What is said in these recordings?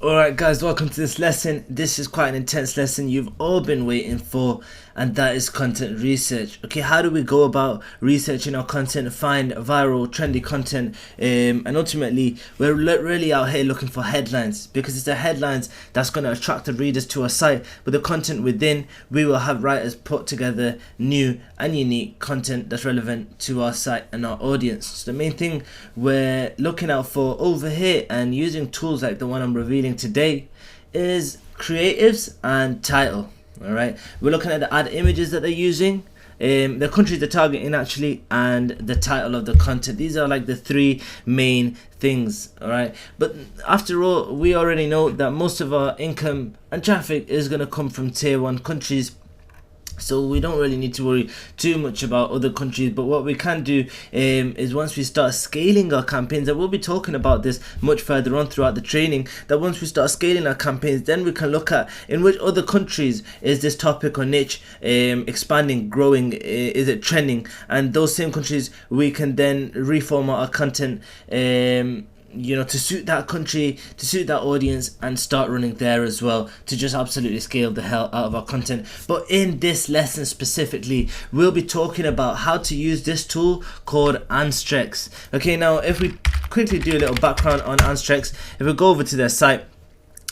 Alright guys, welcome to this lesson. This is quite an intense lesson you've all been waiting for, and that is content research. Okay, how do we go about researching our content, find viral, trendy content, and ultimately we're really out here looking for headlines, because it's the headlines that's going to attract the readers to our site. But the content within, we will have writers put together new and unique content that's relevant to our site and our audience. So the main thing we're looking out for over here and using tools like the one I'm revealing today is creatives and title. All right, we're looking at the ad images that they're using, the countries they're targeting actually, and the title of the content. These are like the three main things. All right, but after all, we already know that most of our income and traffic is going to come from tier 1 countries, so we don't really need to worry too much about other countries. But what we can do is once we start scaling our campaigns, and we'll be talking about this much further on throughout the training, that once we start scaling our campaigns, then we can look at in which other countries is this topic or niche expanding, growing, is it trending, and those same countries we can then reformat our content to suit that country, to suit that audience, and start running there as well to just absolutely scale the hell out of our content. But in this lesson specifically, we'll be talking about how to use this tool called Anstrex. Okay, now if we quickly do a little background on Anstrex, if we go over to their site,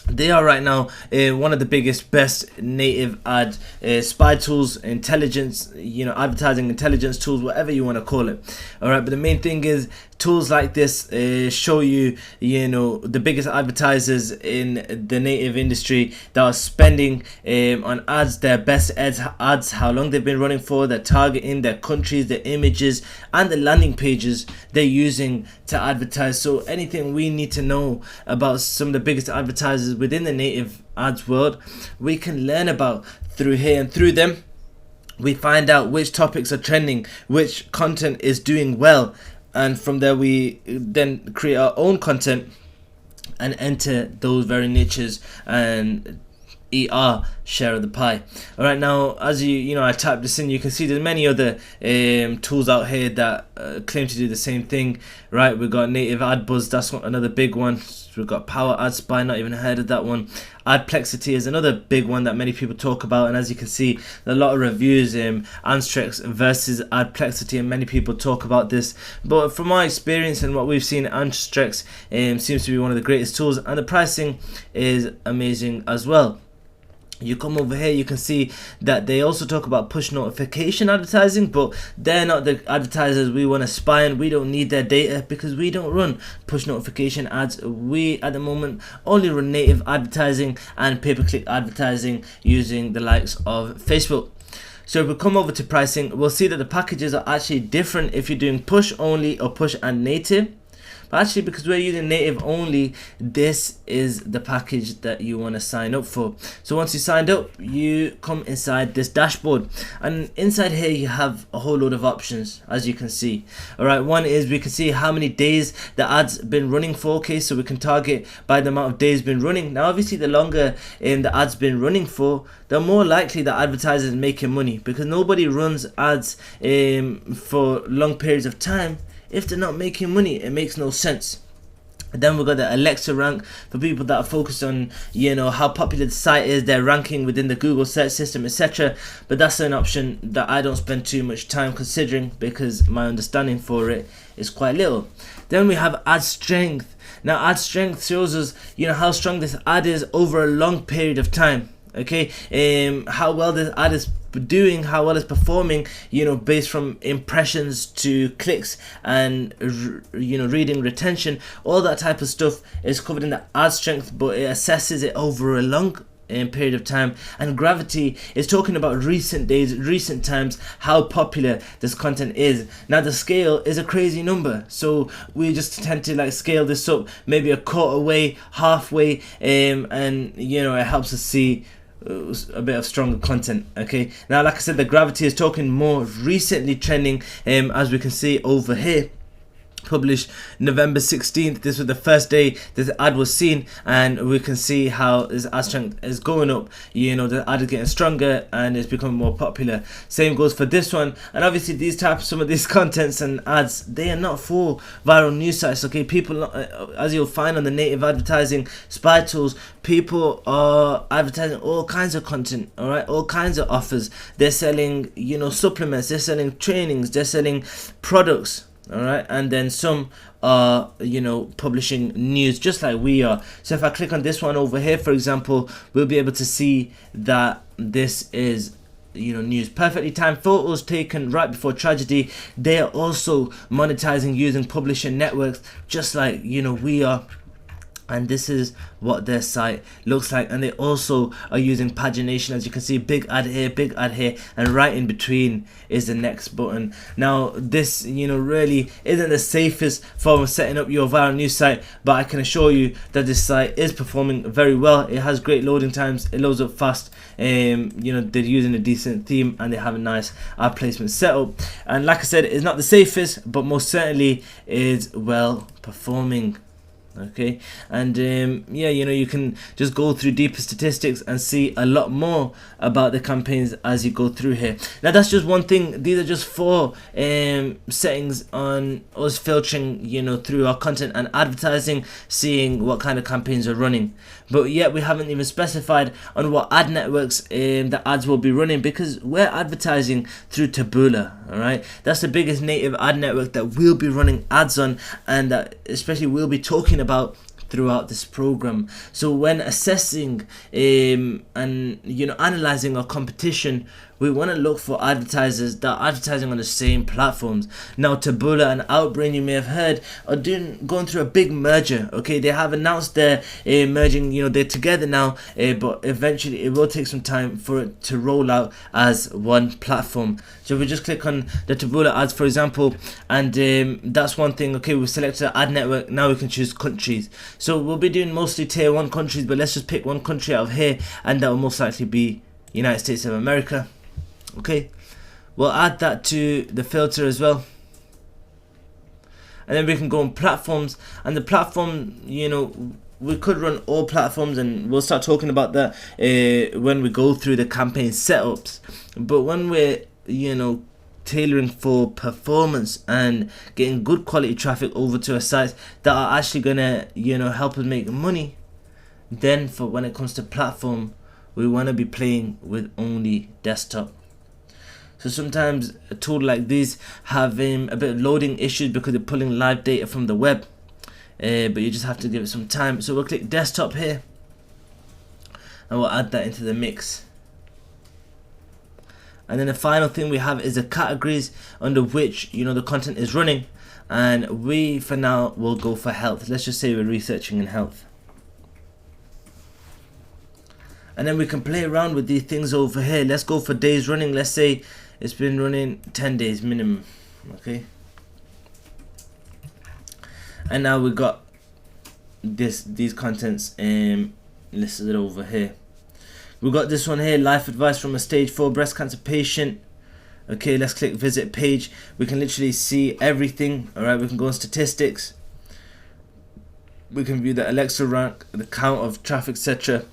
they are right now one of the biggest, best native ad spy tools, intelligence, advertising intelligence tools, whatever you want to call it. All right, but the main thing is tools like this show you, the biggest advertisers in the native industry that are spending on ads, their best ads, how long they've been running for, their targeting, their countries, their images, and the landing pages they're using to advertise. So anything we need to know about some of the biggest advertisers within the native ads world, we can learn about through here, and through them we find out which topics are trending, which content is doing well, and from there we then create our own content and enter those very niches and eat our share of the pie. All right, now as I typed this in, you can see there's many other tools out here that claim to do the same thing. Right, we've got Native Ad Buzz, that's another big one. We've got Power Ad Spy, not even heard of that one. Adplexity is another big one that many people talk about, and as you can see, a lot of reviews, Anstrex versus Adplexity, and many people talk about this. But from my experience and what we've seen, Anstrex seems to be one of the greatest tools, and the pricing is amazing as well. You come over here, you can see that they also talk about push notification advertising, but they're not the advertisers we want to spy on. We don't need their data because we don't run push notification ads. We at the moment only run native advertising and pay-per-click advertising using the likes of Facebook. So if we come over to pricing, we'll see that the packages are actually different if you're doing push only or push and native. But actually, because we're using native only, this is the package that you want to sign up for. So once you signed up, you come inside this dashboard, and inside here you have a whole load of options, as you can see. All right, one is we can see how many days the ad's been running for. Okay, so we can target by the amount of days been running. Now obviously the longer the ad's been running for, the more likely that advertisers are making money, because nobody runs ads for long periods of time if they're not making money. It makes no sense. Then we've got the Alexa rank for people that are focused on how popular the site is, their ranking within the Google search system, etc. But that's an option that I don't spend too much time considering, because my understanding for it is quite little. Then we have ad strength. Now ad strength shows us how strong this ad is over a long period of time. Okay, how well this ad is doing, how well it's performing, based from impressions to clicks and reading retention. All that type of stuff is covered in the ad strength, but it assesses it over a long period of time. And gravity is talking about recent days, recent times, how popular this content is. Now the scale is a crazy number, so we just tend to scale this up maybe a quarter way, halfway, and it helps us see a bit of stronger content. Okay, now like I said, the gravity is talking more recently trending, as we can see over here. published November 16th. This was the first day this ad was seen, and we can see how this ad strength is going up. You know, the ad is getting stronger and it's becoming more popular. Same goes for this one. And obviously these types, some of these contents and ads, they are not for viral news sites. Okay, people, as you'll find on the native advertising spy tools, people are advertising all kinds of content, all right, all kinds of offers. They're selling, you know, supplements, they're selling trainings, they're selling products. All right, and then some are, you know, publishing news just like we are. So if I click on this one over here, for example, we'll be able to see that this is, you know, news. Perfectly timed photos taken right before tragedy. They are also monetizing using publisher networks just like, you know, we are. And this is what their site looks like, and they also are using pagination. As you can see, big ad here, and right in between is the next button. Now this, you know, really isn't the safest form of setting up your viral news site, but I can assure you that this site is performing very well. It has great loading times, it loads up fast. You know, they're using a decent theme and they have a nice ad placement setup, and like I said, it's not the safest, but most certainly is well performing. Okay, and yeah, you know, you can just go through deeper statistics and see a lot more about the campaigns as you go through here. Now that's just one thing. These are just 4 settings on us filtering, you know, through our content and advertising, seeing what kind of campaigns are running. But yet we haven't even specified on what ad networks the ads will be running, because we're advertising through Taboola. All right, that's the biggest native ad network that we'll be running ads on, and that especially we'll be talking about throughout this program. So when assessing and, you know, analyzing our competition, we want to look for advertisers that are advertising on the same platforms. Now Taboola and Outbrain, you may have heard, are going through a big merger. Okay, they have announced their merging, you know, they're together now, but eventually it will take some time for it to roll out as one platform. So we just click on the Taboola ads, for example, and that's one thing. Okay, we've selected ad network. Now we can choose countries. So we'll be doing mostly tier 1 countries, but let's just pick one country out of here, and that will most likely be United States of America. Okay, we'll add that to the filter as well, and then we can go on platforms. And the platform, you know, we could run all platforms, and we'll start talking about that when we go through the campaign setups. But when we're, you know, tailoring for performance and getting good quality traffic over to our sites that are actually gonna, you know, help us make money, then for when it comes to platform, we want to be playing with only desktop. So sometimes a tool like these have a bit of loading issues because they're pulling live data from the web, but you just have to give it some time. So we'll click desktop here, and we'll add that into the mix. And then the final thing we have is the categories under which, you know, the content is running, and we for now will go for health. Let's just say we're researching in health. And then we can play around with these things over here. Let's go for days running. Let's say it's been running 10 days minimum. Okay, and now we got these contents listed over here. We got this one here, life advice from a stage 4 breast cancer patient. Okay, let's click visit page. We can literally see everything. All right, we can go on statistics, we can view the Alexa rank, the count of traffic, etc.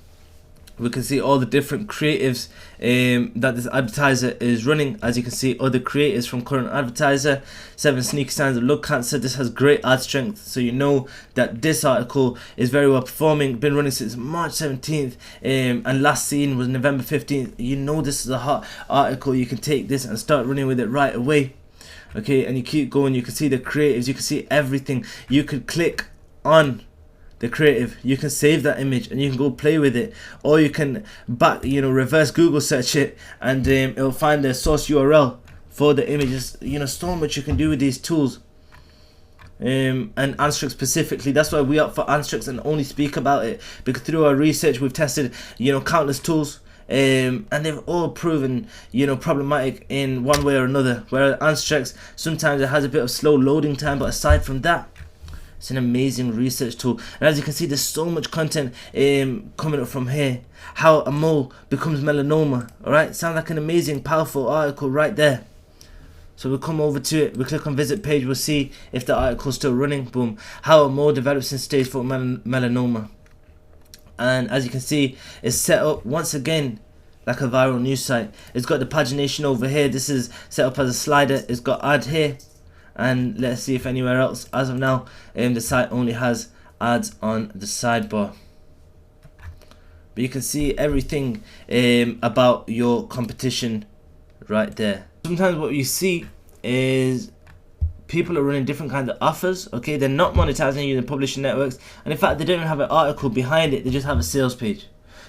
We can see all the different creatives that this advertiser is running. As you can see, other creators from current advertiser. 7 sneaky signs of lung cancer. This has great ad strength, so you know that this article is very well performing. Been running since March 17th, and last seen was November 15th. You know this is a hot article. You can take this and start running with it right away. Okay, and you keep going. You can see the creatives. You can see everything. You could click on the creative, you can save that image and you can go play with it, or you can reverse Google search it, and it'll find the source URL for the images. You know, so much you can do with these tools. And Anstrix specifically, that's why we opt for Anstrix and only speak about it, because through our research we've tested, you know, countless tools, and they've all proven, you know, problematic in one way or another. Whereas Anstrix, sometimes it has a bit of slow loading time, but aside from that, it's an amazing research tool. And as you can see, there's so much content coming up from here. How a mole becomes melanoma. Alright, sounds like an amazing, powerful article right there. So we'll come over to it, we click on visit page, we'll see if the article's still running. Boom. How are more developed in stage 4 melanoma. And as you can see, it's set up once again like a viral news site. It's got the pagination over here. This is set up as a slider. It's got ad here, and let's see if anywhere else. As of now, the site only has ads on the sidebar, but you can see everything about your competition right there. Sometimes what you see is people are running different kinds of offers. Okay, they're not monetizing using publishing networks, and in fact they don't even have an article behind it, they just have a sales page.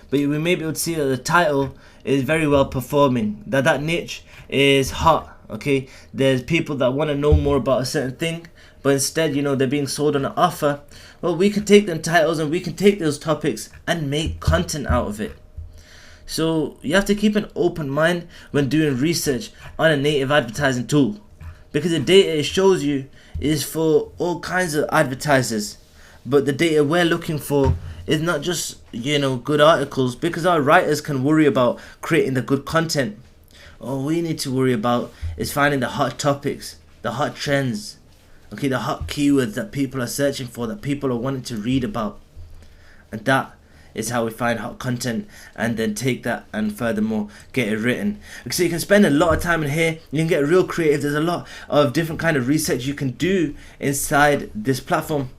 But we may be able to see that the title is very well performing, that niche is hot. Okay, there's people that want to know more about a certain thing, but instead, they're being sold on an offer. Well, we can take them titles and we can take those topics and make content out of it. So you have to keep an open mind when doing research on a native advertising tool, because the data it shows you is for all kinds of advertisers, but the data we're looking for is not just good articles, because our writers can worry about creating the good content. All we need to worry about is finding the hot topics, the hot trends, okay, the hot keywords that people are searching for, that people are wanting to read about. And that is how we find hot content, and then take that and furthermore get it written. So you can spend a lot of time in here, you can get real creative. There's a lot of different kind of research you can do inside this platform,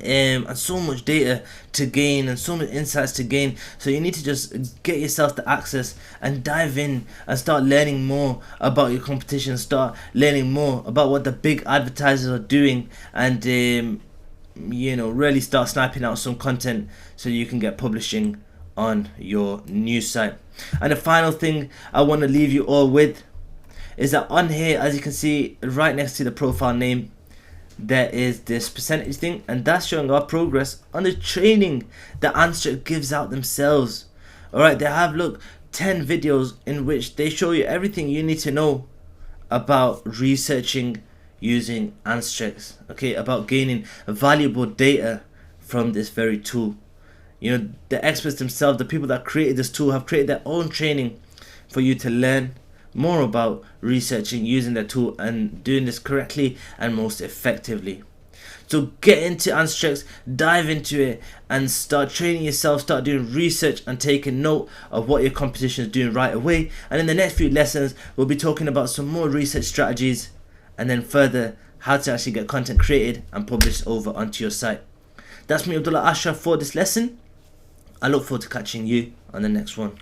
and so much data to gain and so many insights to gain. So you need to just get yourself the access and dive in and start learning more about your competition, start learning more about what the big advertisers are doing, and really start sniping out some content so you can get publishing on your news site. And the final thing I want to leave you all with is that on here, as you can see right next to the profile name, there is this percentage thing, and that's showing our progress on the training that Anstra gives out themselves. Alright, they have 10 videos in which they show you everything you need to know about researching using Anstrex, okay, about gaining valuable data from this very tool. The experts themselves, the people that created this tool, have created their own training for you to learn more about researching using the tool and doing this correctly and most effectively. So get into Anstrex, dive into it, and start training yourself, start doing research and taking note of what your competition is doing right away. And in the next few lessons, we'll be talking about some more research strategies, and then further how to actually get content created and published over onto your site. That's me, Abdullah Ashraf, for this lesson. I look forward to catching you on the next one.